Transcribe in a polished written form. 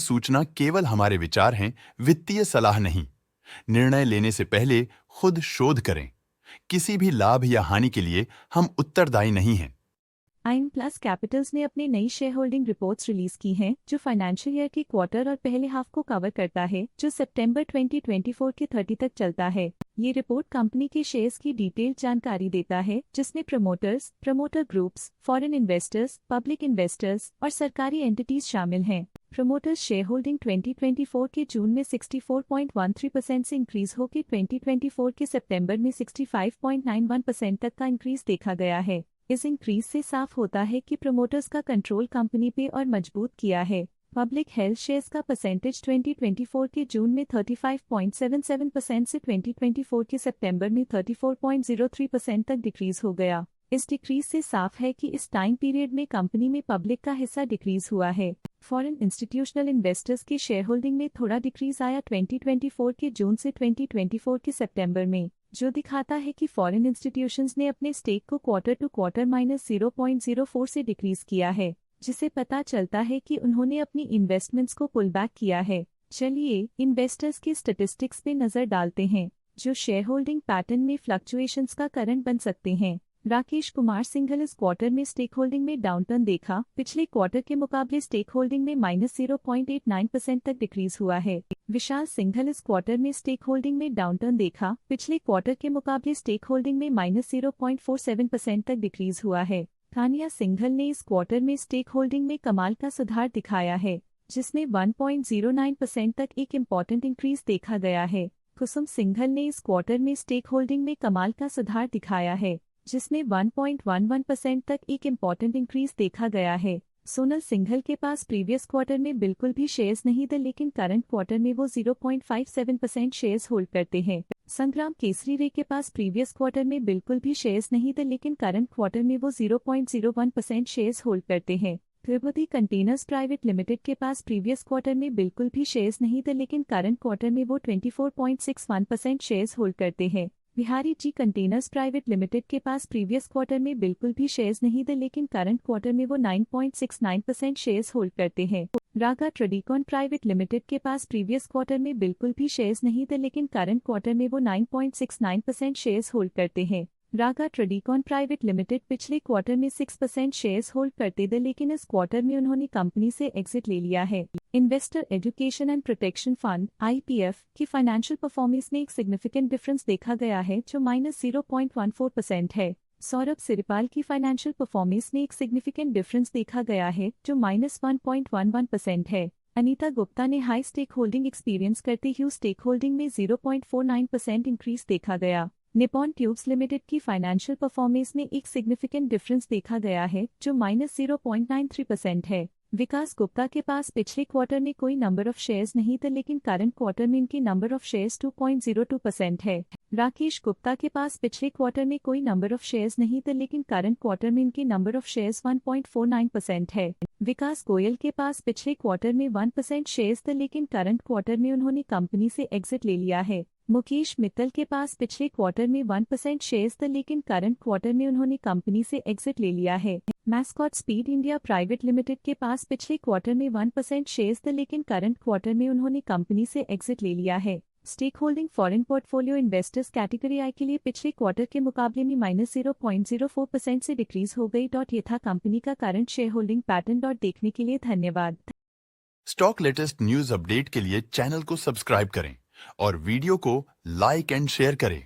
सूचना केवल हमारे विचार हैं, वित्तीय सलाह नहीं। निर्णय लेने से पहले खुद शोध करें। किसी भी लाभ या हानि के लिए हम उत्तरदायी नहीं हैं। आइन प्लस कैपिटल्स ने अपनी नई शेयर होल्डिंग रिपोर्ट्स रिलीज की हैं, जो फाइनेंशियल ईयर के क्वार्टर और पहले हाफ को कवर करता है, जो सितंबर 2024 के 30 तक चलता है। ये रिपोर्ट कंपनी के शेयर्स की डिटेल्ड जानकारी देता है, जिसमें promoters, promoter groups, foreign investors, public investors और सरकारी एंटिटीज शामिल हैं। प्रमोटर्स शेयर होल्डिंग 2024 के जून में 64.13% से इंक्रीज होकर 2024 के सितंबर में 65.91% तक का इंक्रीज देखा गया है। इस इंक्रीज से साफ होता है कि प्रमोटर्स का कंट्रोल कंपनी पे और मजबूत किया है। पब्लिक हेल्थ शेयर्स का परसेंटेज 2024 के जून में 35.77% से 2024 के सितंबर में 34.03% तक डिक्रीज हो गया। इस डिक्रीज से साफ है कि इस टाइम पीरियड में कंपनी में पब्लिक का हिस्सा डिक्रीज हुआ है। फॉरेन इंस्टीट्यूशनल इन्वेस्टर्स की शेयर होल्डिंग में थोड़ा डिक्रीज आया 2024 के जून से 2024 के सितंबर में, जो दिखाता है कि फॉरेन इंस्टीट्यूशंस ने अपने स्टेक को क्वार्टर टू क्वार्टर -0.04 से डिक्रीज किया है, जिसे पता चलता है कि उन्होंने अपनी इन्वेस्टमेंट्स को पुल बैक किया है। चलिए इन्वेस्टर्स की स्टैटिस्टिक्स पे नजर डालते हैं, जो शेयर होल्डिंग पैटर्न में फ्लक्चुएशंस का कारण बन सकते हैं। राकेश कुमार सिंघल इस क्वार्टर में स्टेक होल्डिंग में डाउनटर्न देखा। पिछले क्वार्टर के मुकाबले स्टेक होल्डिंग में -0.89% तक डिक्रीज हुआ है। विशाल सिंघल इस क्वार्टर में स्टेक होल्डिंग में डाउनटर्न देखा। पिछले क्वार्टर के मुकाबले स्टेक होल्डिंग में -0.47% तक डिक्रीज हुआ है। तानिया सिंघल ने इस क्वार्टर में स्टेक होल्डिंग में कमाल का सुधार दिखाया है, जिसमें 1.09% तक एक इम्पॉर्टेंट इंक्रीज देखा गया है। कुसुम सिंघल ने इस क्वार्टर में स्टेक होल्डिंग में कमाल का सुधार दिखाया है, जिसमें 1.11% तक एक इम्पॉर्टेंट इंक्रीज देखा गया है। सोनल सिंघल के पास प्रीवियस क्वार्टर में बिल्कुल भी शेयर्स नहीं थे, लेकिन करंट क्वार्टर में वो 0.57% शेयर्स होल्ड करते हैं। संग्राम केसरी रे के पास प्रीवियस क्वार्टर में बिल्कुल भी शेयर्स नहीं थे, लेकिन करंट क्वार्टर में वो 0.01% शेयर्स होल्ड करते हैं। तिरुपति कंटेनर्स प्राइवेट लिमिटेड के पास प्रीवियस क्वार्टर में बिल्कुल भी शेयर्स नहीं थे, लेकिन करंट क्वार्टर में वो 24.61% शेयर्स होल्ड करते हैं। Bihari ji containers private limited के पास प्रीवियस क्वार्टर में बिल्कुल भी शेयर्स नहीं थे, लेकिन करंट क्वार्टर में वो 9.69% शेयर्स होल्ड करते हैं। रागा ट्रेडिकॉन प्राइवेट लिमिटेड के पास प्रीवियस क्वार्टर में बिल्कुल भी शेयर्स नहीं थे, लेकिन करंट क्वार्टर में वो 9.69% शेयर्स होल्ड करते हैं। रागा ट्रेडिकॉन प्राइवेट लिमिटेड पिछले क्वार्टर में 6% शेयर्स होल्ड करते थे, लेकिन इस क्वार्टर में उन्होंने कंपनी से एग्जिट ले लिया है। Investor education and protection fund (IPF) की फाइनेंशियल परफॉर्मेंस में एक सिग्निफिकेंट डिफरेंस देखा गया है, जो -0.14% है। सौरभ सिरपाल की फाइनेंशियल परफॉर्मेंस में एक सिग्निफिकेंट डिफरेंस देखा गया है, जो -1.11% है। अनीता गुप्ता ने हाई स्टेक होल्डिंग एक्सपीरियंस करते हुए स्टेक होल्डिंग में 0.49% इंक्रीज देखा गया। निपॉन ट्यूब्स लिमिटेड की फाइनेंशियल परफॉर्मेंस में एक सिग्निफिकेंट डिफरेंस देखा गया है, जो -0.93% है। विकास गुप्ता के पास पिछले क्वार्टर में कोई नंबर ऑफ शेयर्स नहीं थे, लेकिन करंट क्वार्टर में इनकी नंबर ऑफ शेयर्स 2.02% है। राकेश गुप्ता के पास पिछले क्वार्टर में कोई नंबर ऑफ शेयर्स नहीं थे, लेकिन करंट क्वार्टर में इनकी नंबर ऑफ शेयर्स 1.49% है। विकास गोयल के पास पिछले क्वार्टर में 1% शेयर्स थे, लेकिन करंट क्वार्टर में उन्होंने कंपनी से एग्जिट ले लिया है। मुकेश मित्तल के पास पिछले क्वार्टर में 1% शेयर्स थे, लेकिन करंट क्वार्टर में उन्होंने कंपनी से एग्जिट ले लिया है। Mascot speed India private limited के पास पिछले क्वार्टर में 1% शेयर्स थे, लेकिन करंट क्वार्टर में उन्होंने कंपनी से एग्जिट ले लिया है। Stake holding foreign portfolio investors category I के लिए पिछले क्वार्टर के मुकाबले में -0.04% से डिक्रीज हो गई। ये था कंपनी का करंट शेयर होल्डिंग पैटर्न। देखने के लिए धन्यवाद। स्टॉक लेटेस्ट न्यूज अपडेट के लिए चैनल को सब्सक्राइब करें और वीडियो को लाइक एंड शेयर करें।